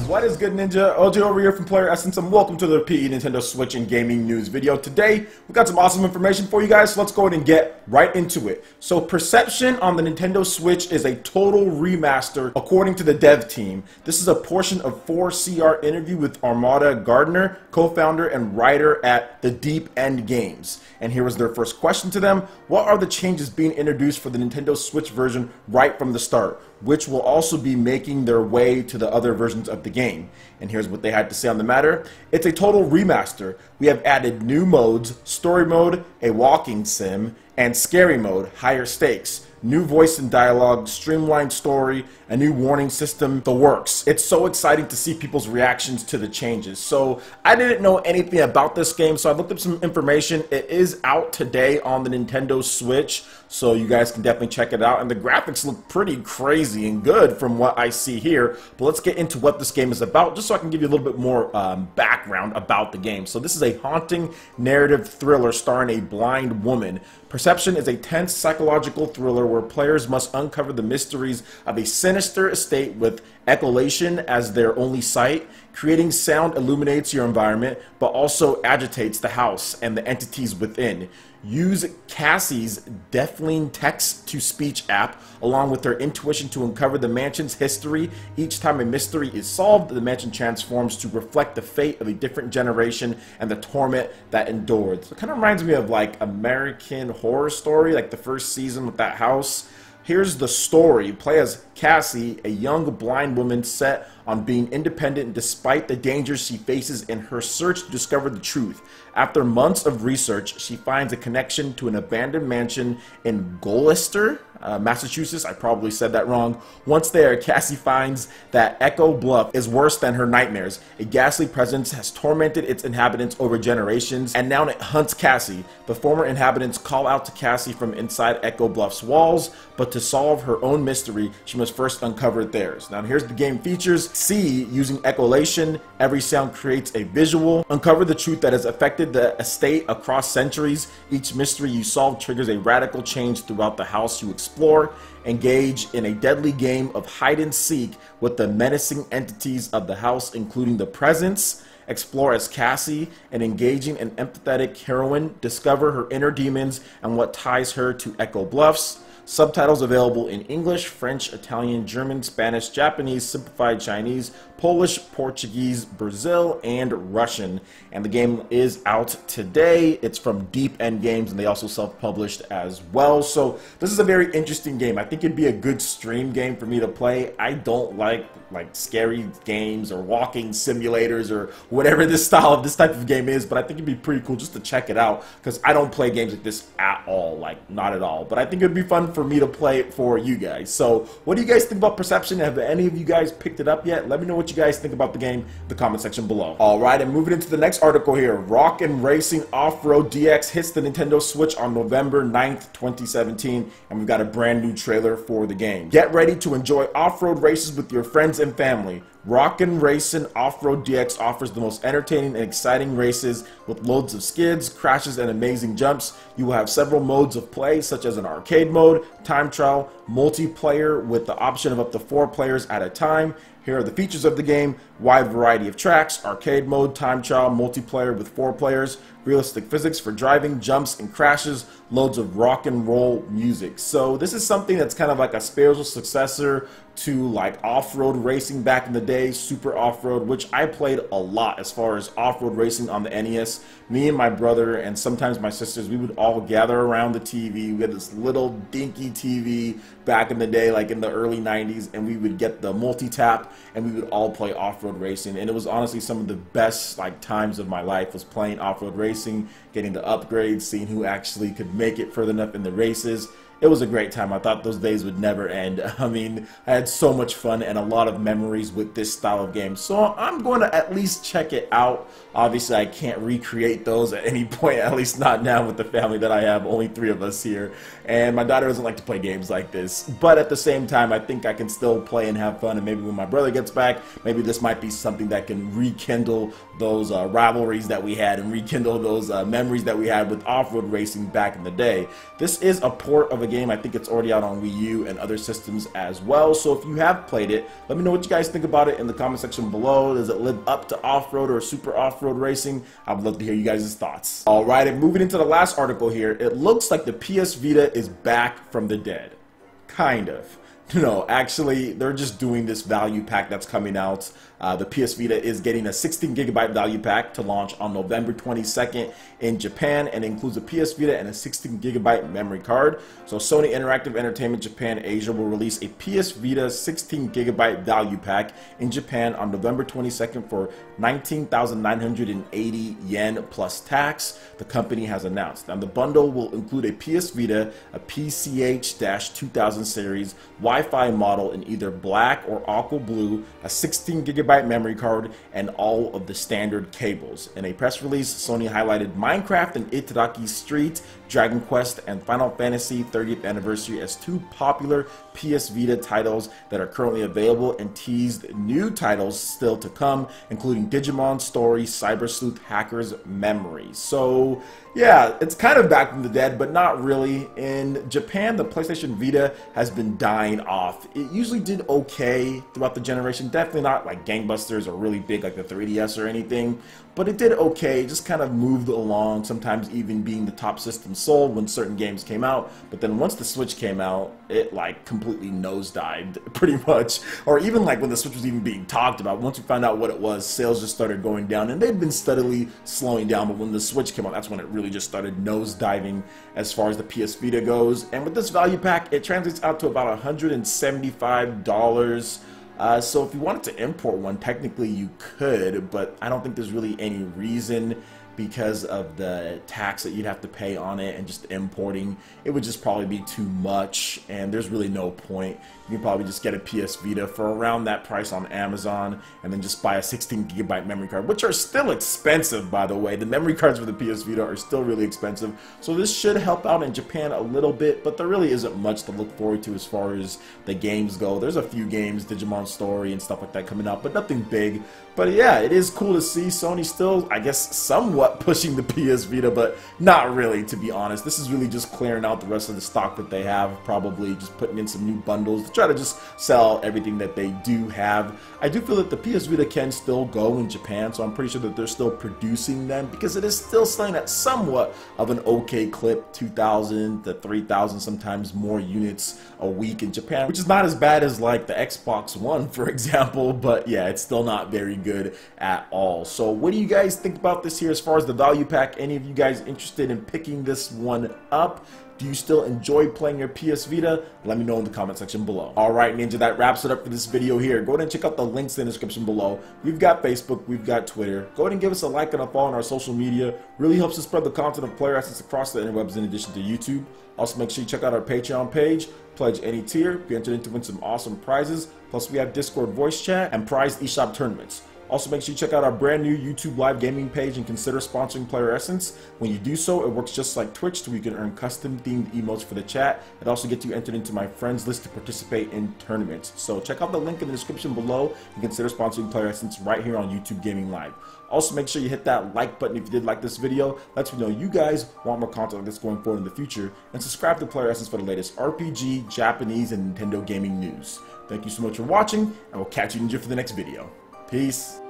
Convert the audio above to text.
What is good, Ninja? OJ over here from PlayerEssence, and welcome to the PE Nintendo Switch and Gaming News video. Today, we got some awesome information for you guys, so let's go ahead and get right into it. So, Perception on the Nintendo Switch is a total remaster, according to the dev team. This is a portion of 4CR interview with Armada Gardner, co-founder and writer at the Deep End Games. And here was their first question to them. What are the changes being introduced for the Nintendo Switch version right from the start, which will also be making their way to the other versions of the game? And here's what they had to say on the matter. It's a total remaster. We have added new modes, story mode, a walking sim, and scary mode, higher stakes. New voice and dialogue, streamlined story, a new warning system, the works. It's so exciting to see people's reactions to the changes. So I didn't know anything about this game, so I looked up some information. It is out today on the Nintendo Switch, so you guys can definitely check it out. And the graphics look pretty crazy and good from what I see here. But let's get into what this game is about, just so I can give you a little bit more background about the game. So this is a haunting narrative thriller starring a blind woman. Perception is a tense psychological thriller where players must uncover the mysteries of a sinister estate with echolation as their only sight. Creating sound illuminates your environment, but also agitates the house and the entities within. Use Cassie's deafening text-to-speech app along with her intuition to uncover the mansion's history. Each time a mystery is solved, the mansion transforms to reflect the fate of a different generation and the torment that endured. So it kind of reminds me of like American Horror Story, like the first season with that house. Here's the story. Play as Cassie, a young blind woman set on being independent despite the dangers she faces in her search to discover the truth. After months of research, she finds a connection to an abandoned mansion in Gloucester, Massachusetts. I probably said that wrong. Once there, Cassie finds that Echo Bluff is worse than her nightmares. A ghastly presence has tormented its inhabitants over generations, and now it hunts Cassie. The former inhabitants call out to Cassie from inside Echo Bluff's walls, but to solve her own mystery, she must first uncover theirs. Now here's the game features. C, using echolation, every sound creates a visual. Uncover the truth that has affected the estate across centuries. Each mystery you solve triggers a radical change throughout the house you explore. Engage in a deadly game of hide and seek with the menacing entities of the house, including the presence. Explore as Cassie, an engaging and empathetic heroine. Discover her inner demons and what ties her to Echo Bluffs. Subtitles available in English, French, Italian, German, Spanish, Japanese, simplified Chinese, Polish, Portuguese, Brazil, and Russian. And the game is out today. It's from Deep End Games, and they also self-published as well. So this is a very interesting game. I think it'd be a good stream game for me to play. I don't like scary games or walking simulators or whatever this type of game is, but I think it'd be pretty cool just to check it out, because I don't play games like this at all, like not at all. But I think it'd be fun for me to play it for you guys. So what do you guys think about Perception? Have any of you guys picked it up yet? Let me know what you guys think about the game in the comment section below. Alright, and moving into the next article here. Rockin' Racing Off-Road DX hits the Nintendo Switch on November 9th, 2017, and we've got a brand new trailer for the game. Get ready to enjoy off-road races with your friends and family. Rockin' Racing Off-Road DX offers the most entertaining and exciting races with loads of skids, crashes, and amazing jumps. You will have several modes of play, such as an arcade mode, time trial, multiplayer with the option of up to 4 players at a time. Here are the features of the game: wide variety of tracks, arcade mode, time trial, multiplayer with 4 players, realistic physics for driving, jumps and crashes, loads of rock and roll music. So this is something that's kind of like a spiritual successor to like off-road racing back in the day, super off-road, which I played a lot as far as off-road racing on the NES. Me and my brother and sometimes my sisters, we would all gather around the TV. We had this little dinky TV back in the day, like in the early 90s, and we would get the multi-tap and we would all play off-road racing. And it was honestly some of the best like times of my life, was playing off-road racing, getting the upgrades, seeing who actually could make it further enough in the races. It was a great time. I thought those days would never end. I mean, I had so much fun and a lot of memories with this style of game. So I'm going to at least check it out. Obviously, I can't recreate those at any point, at least not now with the family that I have, only 3 of us here. And my daughter doesn't like to play games like this. But at the same time, I think I can still play and have fun. And maybe when my brother gets back, maybe this might be something that can rekindle those rivalries that we had and rekindle those memories that we had with off-road racing back in the day. This is a port of a the game. I think it's already out on Wii U and other systems as well. So if you have played it, let me know what you guys think about it in the comment section below. Does it live up to off-road or super off-road racing? I would love to hear you guys' thoughts. All right, and moving into the last article here, it looks like the PS Vita is back from the dead. Kind of. No, actually, they're just doing this value pack that's coming out. The PS Vita is getting a 16GB value pack to launch on November 22nd in Japan, and it includes a PS Vita and a 16GB memory card. So Sony Interactive Entertainment Japan Asia will release a PS Vita 16GB value pack in Japan on November 22nd for 19,980 yen plus tax, the company has announced. Now the bundle will include a PS Vita, a PCH-2000 series Wi-Fi model in either black or aqua blue, a 16GB memory card, and all of the standard cables. In a press release, Sony highlighted Minecraft and Itadaki Street, Dragon Quest, and Final Fantasy 30th Anniversary as two popular PS Vita titles that are currently available, and teased new titles still to come, including Digimon Story, Cyber Sleuth Hackers Memories. So yeah, it's kind of back from the dead, but not really. In Japan, the PlayStation Vita has been dying off. It usually did okay throughout the generation, definitely not like gangbusters or really big like the 3DS or anything, but it did okay, just kind of moved along, sometimes even being the top system sold when certain games came out. But then once the Switch came out, it like completely nosedived pretty much. Or even like when the Switch was even being talked about, once we found out what it was, sales just started going down, and they'd been steadily slowing down. But when the Switch came out, that's when it really just started nosediving as far as the PS Vita goes. And with this value pack, it translates out to about $175. So if you wanted to import one, technically you could, but I don't think there's really any reason, because of the tax that you'd have to pay on it and just importing. It would just probably be too much, and there's really no point. You can probably just get a PS Vita for around that price on Amazon, and then just buy a 16GB memory card, which are still expensive, by the way. The memory cards for the PS Vita are still really expensive, so this should help out in Japan a little bit, but there really isn't much to look forward to as far as the games go. There's a few games, Digimon Story and stuff like that coming out, but nothing big. But yeah, it is cool to see Sony still, I guess, somewhat pushing the PS Vita, but not really, to be honest. This is really just clearing out the rest of the stock that they have, probably just putting in some new bundles to try to just sell everything that they do have. I do feel that the PS Vita can still go in Japan, so I'm pretty sure that they're still producing them, because it is still selling at somewhat of an okay clip, 2,000 to 3,000, sometimes more units a week in Japan, which is not as bad as like the Xbox One, for example, but yeah, it's still not very good at all. So what do you guys think about this here as far as the value pack? Any of you guys interested in picking this one up? Do you still enjoy playing your PS Vita? Let me know in the comment section below. Alright Ninja, that wraps it up for this video here. Go ahead and check out the links in the description below. We've got Facebook, we've got Twitter. Go ahead and give us a like and a follow on our social media. Really helps us spread the content of PlayerEssence across the interwebs in addition to YouTube. Also make sure you check out our Patreon page. Pledge any tier, be entered in to win some awesome prizes. Plus we have Discord voice chat and prized eShop tournaments. Also, make sure you check out our brand new YouTube live gaming page and consider sponsoring PlayerEssence. When you do so, it works just like Twitch, so you can earn custom themed emotes for the chat. It also gets you entered into my friends list to participate in tournaments. So check out the link in the description below and consider sponsoring PlayerEssence right here on YouTube Gaming Live. Also, make sure you hit that like button if you did like this video. Lets me know you guys want more content like this going forward in the future. And subscribe to PlayerEssence for the latest RPG, Japanese, and Nintendo gaming news. Thank you so much for watching, and we'll catch you Ninja for the next video. Peace.